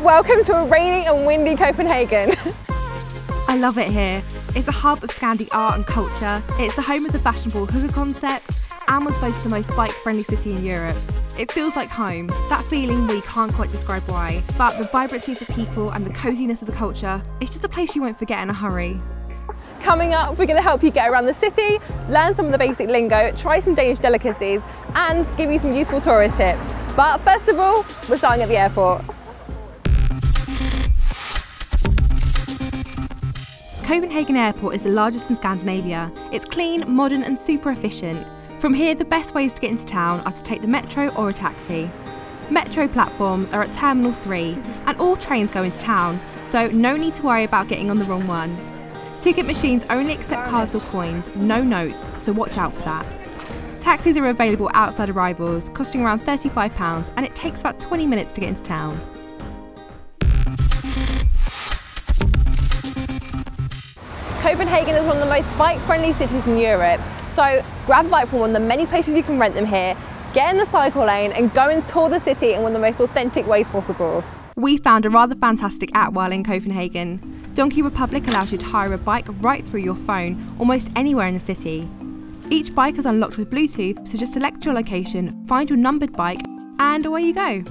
Welcome to a rainy and windy Copenhagen. I love it here. It's a hub of Scandi art and culture. It's the home of the fashionable Hygge concept and was boasted the most bike-friendly city in Europe. It feels like home. That feeling we can't quite describe why, but the vibrancy of the people and the coziness of the culture, it's just a place you won't forget in a hurry. Coming up, we're going to help you get around the city, learn some of the basic lingo, try some Danish delicacies and give you some useful tourist tips. But first of all, we're starting at the airport. Copenhagen Airport is the largest in Scandinavia. It's clean, modern and super efficient. From here, the best ways to get into town are to take the metro or a taxi. Metro platforms are at Terminal 3 and all trains go into town, so no need to worry about getting on the wrong one. Ticket machines only accept cards or coins, no notes, so watch out for that. Taxis are available outside arrivals, costing around £35, and it takes about 20 minutes to get into town. Copenhagen is one of the most bike-friendly cities in Europe, so grab a bike from one of the many places you can rent them here, get in the cycle lane and go and tour the city in one of the most authentic ways possible. We found a rather fantastic app while in Copenhagen. Donkey Republic allows you to hire a bike right through your phone, almost anywhere in the city. Each bike is unlocked with Bluetooth, so just select your location, find your numbered bike, and away you go.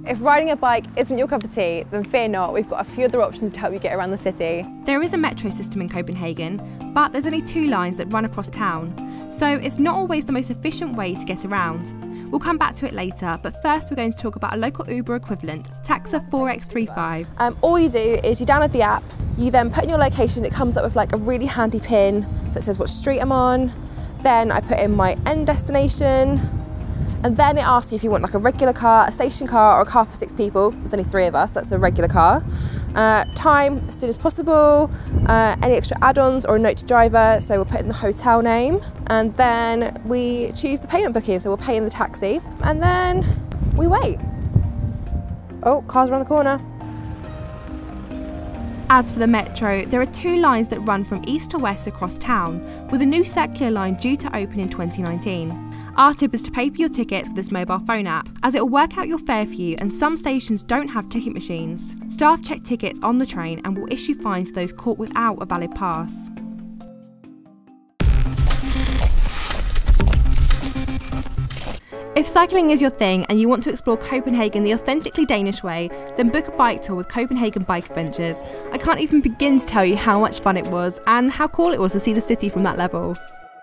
If riding a bike isn't your cup of tea, then fear not, we've got a few other options to help you get around the city. There is a metro system in Copenhagen, but there's only 2 lines that run across town, so it's not always the most efficient way to get around. We'll come back to it later, but first we're going to talk about a local Uber equivalent, Taxa 4x35. All you do is you download the app, you then put in your location, it comes up with like a really handy pin, so it says what street I'm on, then I put in my end destination, and then it asks you if you want like a regular car, a station car or a car for 6 people. There's only 3 of us, that's a regular car. Time, as soon as possible, any extra add-ons or a note to driver, so we'll put in the hotel name and then we choose the payment booking, so we'll pay in the taxi and then we wait. Oh, car's around the corner. As for the metro, there are 2 lines that run from east to west across town, with a new circular line due to open in 2019. Our tip is to pay for your tickets with this mobile phone app, as it will work out your fare for you and some stations don't have ticket machines. Staff check tickets on the train and will issue fines to those caught without a valid pass. If cycling is your thing and you want to explore Copenhagen the authentically Danish way, then book a bike tour with Copenhagen Bike Adventures. I can't even begin to tell you how much fun it was and how cool it was to see the city from that level.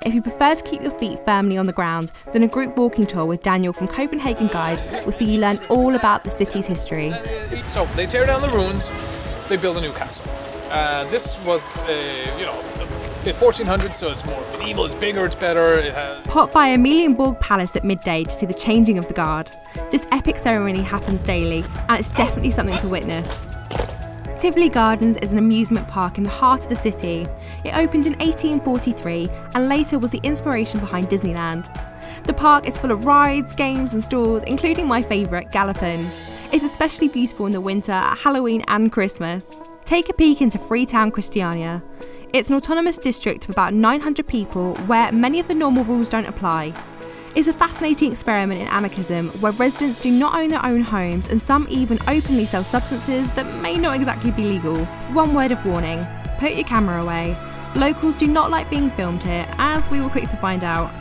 If you prefer to keep your feet firmly on the ground, then a group walking tour with Daniel from Copenhagen Guides will see you learn all about the city's history. So they tear down the ruins, they build a new castle. This was, the 1400s, so it's more medieval, it's bigger, it's better. It has... Pop by Amalienborg Palace at midday to see the changing of the guard. This epic ceremony happens daily, and it's definitely something to witness. Tivoli Gardens is an amusement park in the heart of the city. It opened in 1843 and later was the inspiration behind Disneyland. The park is full of rides, games and stalls, including my favourite, Gallopin. It's especially beautiful in the winter, at Halloween and Christmas. Take a peek into Freetown, Christiania. It's an autonomous district of about 900 people where many of the normal rules don't apply. It's a fascinating experiment in anarchism where residents do not own their own homes and some even openly sell substances that may not exactly be legal. One word of warning, put your camera away. Locals do not like being filmed here, as we were quick to find out.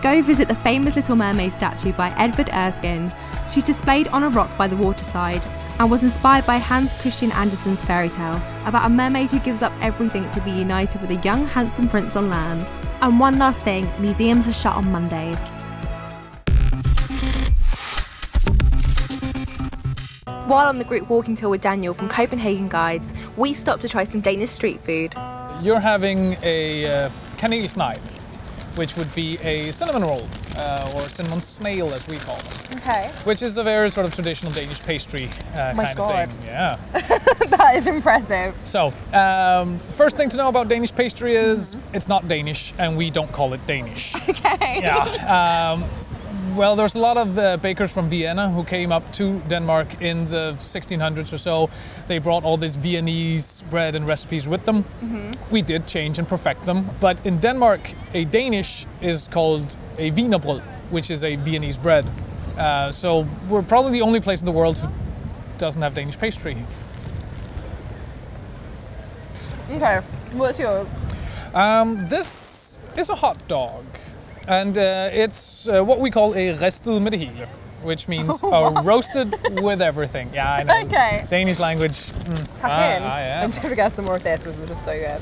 Go visit the famous Little Mermaid statue by Edvard Erskine. She's displayed on a rock by the waterside and was inspired by Hans Christian Andersen's fairy tale about a mermaid who gives up everything to be united with a young handsome prince on land. And one last thing, museums are shut on Mondays. While on the group walking tour with Daniel from Copenhagen Guides, we stopped to try some Danish street food. You're having a kanelsnegl, which would be a cinnamon roll, or cinnamon snail as we call them. Okay. Which is a very sort of traditional Danish pastry kind of thing. Yeah. That is impressive. So, first thing to know about Danish pastry is it's not Danish and we don't call it Danish. Okay. Yeah. Well, there's a lot of bakers from Vienna who came up to Denmark in the 1600s or so. They brought all this Viennese bread and recipes with them. We did change and perfect them. But in Denmark, a Danish is called a wienerbrød, which is a Viennese bread. So we're probably the only place in the world doesn't have Danish pastry. Okay, what's yours? This is a hot dog, and it's what we call a ristet med det hele, which means roasted with everything. Yeah, I know. Okay. Danish language. Tuck in. Yeah. I'm trying to get some more of this because it's just so good.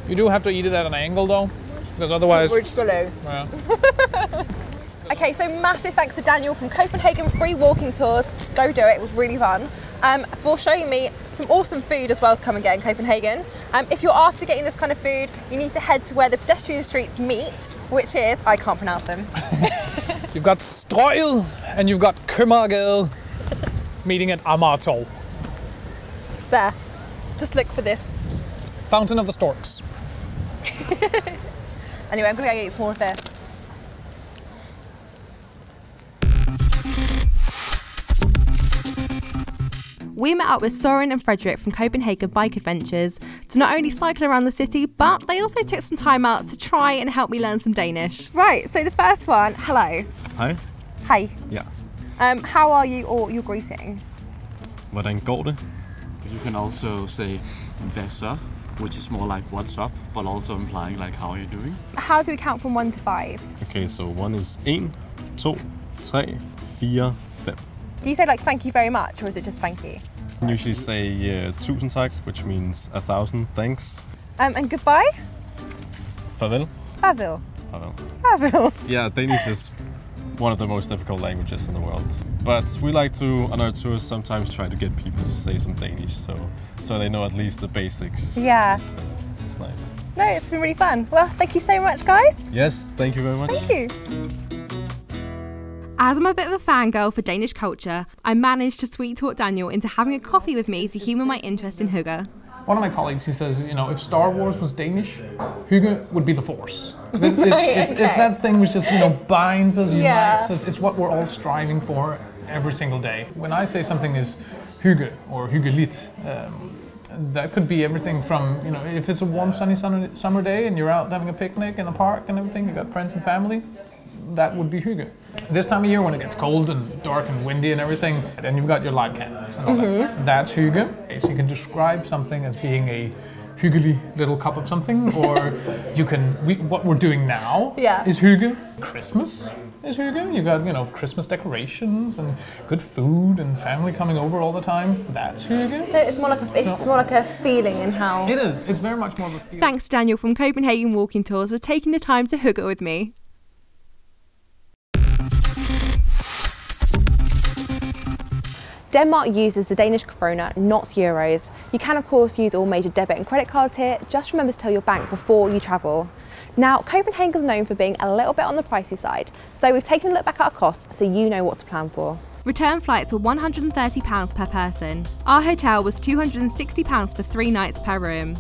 You do have to eat it at an angle though, because otherwise... Yeah. Okay, so massive thanks to Daniel from Copenhagen Free Walking Tours. Go do it, it was really fun. For showing me some awesome food as well as come and get in Copenhagen. If you're after getting this kind of food, you need to head to where the pedestrian streets meet, which is, I can't pronounce them. You've got Strøget and you've got Købmagergade meeting at Amagertorv. There, just look for this. Fountain of the Storks. Anyway, I'm gonna go eat some more of this. We met up with Soren and Frederick from Copenhagen Bike Adventures to not only cycle around the city, but they also took some time out to try and help me learn some Danish. Right, so the first one, hello. Hej. Hi. Ja. How are you, or your greeting? Hvordan går det? You can also say hvad så, which is more like what's up, but also implying like how are you doing. How do we count from 1 to 5? Okay, so one is 1, 2, 3, 4, 5. Do you say like thank you very much, or is it just thank you? I usually say 1000 tak, which means 1,000 thanks. And goodbye? Farvel. Farvel. Farvel. Farvel. Yeah, Danish is one of the most difficult languages in the world. But we like to, on our tours, sometimes try to get people to say some Danish, so they know at least the basics. Yeah. It's nice. No, it's been really fun. Well, thank you so much, guys. Yes, thank you very much. Thank you. As I'm a bit of a fangirl for Danish culture, I managed to sweet talk Daniel into having a coffee with me to humour my interest in Hygge. One of my colleagues, he says, you know, if Star Wars was Danish, Hygge would be the Force. It's that thing which just, you know, binds us, unites us. It's what we're all striving for every single day. When I say something is Hygge or hyggeligt, that could be everything from, you know, if it's a warm, sunny summer day and you're out having a picnic in the park and everything, you got friends and family, that would be Hygge. This time of year when it gets cold and dark and windy and everything, and you've got your light candles and all that, that's Hygge. So you can describe something as being a hyggelig little cup of something, or you can, what we're doing now is Hygge. Christmas is Hygge. You've got, you know, Christmas decorations and good food and family coming over all the time. That's Hygge. So it's more like a feeling in how... It is. It's very much more of a feeling. Thanks Daniel from Copenhagen Walking Tours for taking the time to Hygge with me. Denmark uses the Danish krone, not euros. You can of course use all major debit and credit cards here. Just remember to tell your bank before you travel. Now, Copenhagen's known for being a little bit on the pricey side, so we've taken a look back at our costs so you know what to plan for. Return flights were £130 per person. Our hotel was £260 for 3 nights per room.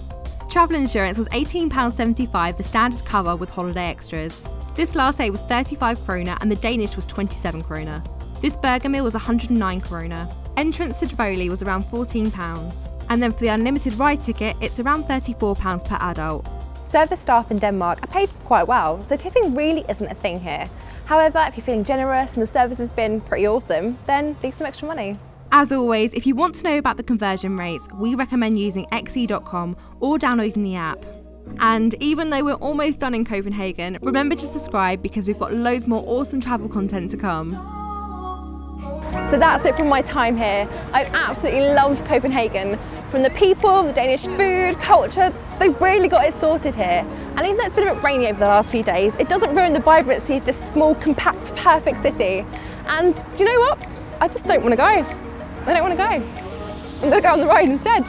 Travel insurance was £18.75 for standard cover with holiday extras. This latte was 35 kroner and the Danish was 27 kroner. This burger meal was 109 kroner. Entrance to Tivoli was around £14. And then for the unlimited ride ticket, it's around £34 per adult. Service staff in Denmark are paid quite well, so tipping really isn't a thing here. However, if you're feeling generous and the service has been pretty awesome, then leave some extra money. As always, if you want to know about the conversion rates, we recommend using xe.com or downloading the app. And even though we're almost done in Copenhagen, remember to subscribe because we've got loads more awesome travel content to come. So that's it from my time here. I've absolutely loved Copenhagen. From the people, the Danish food, culture, they've really got it sorted here. And even though it's been a bit rainy over the last few days, it doesn't ruin the vibrancy of this small, compact, perfect city. And do you know what? I just don't want to go. I don't want to go. I'm going to go on the road instead.